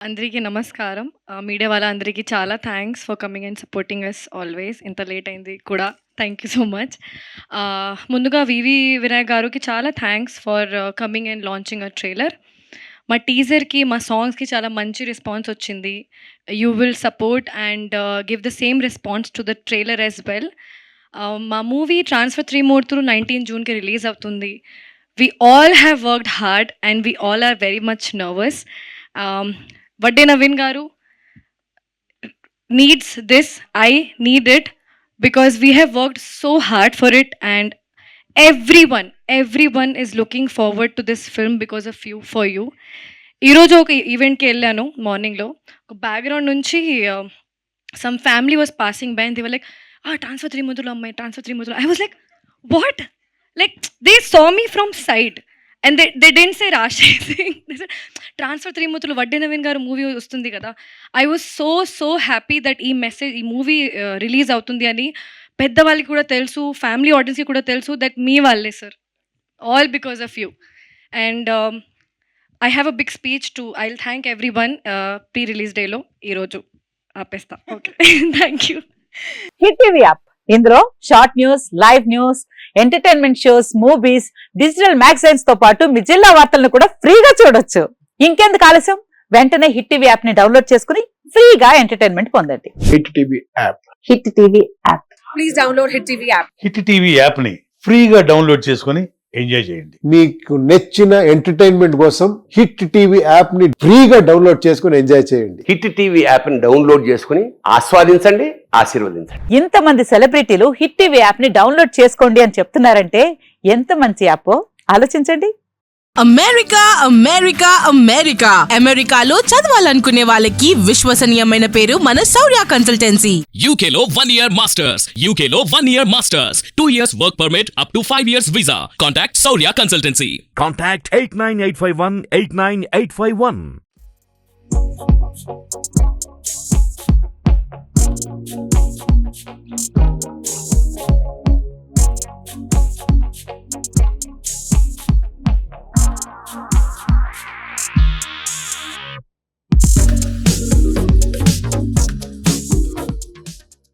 అందరికీ నమస్కారం. మీడియా వాళ్ళందరికీ చాలా thanks for coming and supporting us always. ఇంత లేట్ అయింది కూడా థ్యాంక్ యూ సో మచ్. ముందుగా వివి వినాయక్ గారికి చాలా thanks for coming and launching a trailer. మా టీజర్‌కి, మా సాంగ్స్‌కి చాలా మంచి రెస్పాన్స్ వచ్చింది. You will support and give the same response to the trailer as well. మా మూవీ ట్రాన్స్ఫర్ త్రిమూర్తులు 19 జూన్‌కి రిలీజ్ అవుతుంది. We all have worked hard and we all are very much nervous. Vadde Naveen గారు needs this, I need it, because we have worked so hard for it and everyone is looking forward to this film because of you, for you. ఈరోజు ఒక ఈవెంట్కి వెళ్ళాను మార్నింగ్లో. ఒక background నుంచి some family was passing by and they were like transfer Trimurthulu అమ్మాయి, transfer Trimurthulu. I was like what, like they saw me from side and they didn't say Rasi transfer Trimurthulu Vadde Naveen గారు movie వస్తుంది కదా. I was so happy that ఈ movie release అవుతుంది అని పెద్దవాళ్ళకి కూడా తెలుసు, ఫ్యామిలీ ఆడియన్స్కి కూడా తెలుసు దట్ మీ వాళ్ళే sir, all because of you. And I have a big speech to I will thank every one pre release డేలో. ఈరోజు ఆపేస్తా. Okay thank you. Hit TV app, ఇందులో short news, live news, entertainment shows, movies, digital magazines తో పాటు మీ జిల్లా వార్తలను కూడా ఫ్రీగా చూడొచ్చు. ఇంకెందుకు ఆలస్యం, వెంటనే హిట్ టీవీ యాప్ ని డౌన్లోడ్ చేసుకుని ఫ్రీగా ఎంటర్టైన్మెంట్ పొందండి. Hit TV app. Hit TV app. Please download hit TV app. Hit TV app ని ఫ్రీగా డౌన్లోడ్ చేసుకొని ఎంజాయ్ చేయండి. మీకు నచ్చిన ఎంటర్టైన్మెంట్ కోసం హిట్ టీవీ యాప్ ని ఫ్రీగా డౌన్లోడ్ చేసుకుని ఎంజాయ్ చేయండి. హిట్ టీవీ యాప్ ని డౌన్లోడ్ చేసుకుని ఆస్వాదించండి, ఆశీర్వదించండి. ఇంతమంది సెలబ్రిటీలు హిట్ టీవీ యాప్ ని డౌన్లోడ్ చేసుకోండి అని చెప్తున్నారంటే ఎంత మంచి యాప్ ఆలోచించండి. అమెరికా అమెరికా అమెరికా అమెరికాలో చదవాలనుకునే వాళ్ళకి విశ్వసనీయమైన పేరు మన శౌర్య కన్సల్టెన్సీ. UK లో 1 year masters. UK లో 1 year masters. 2 years work permit up to 5 years visa. Contact Saurya Consultancy. Contact 89851 89851.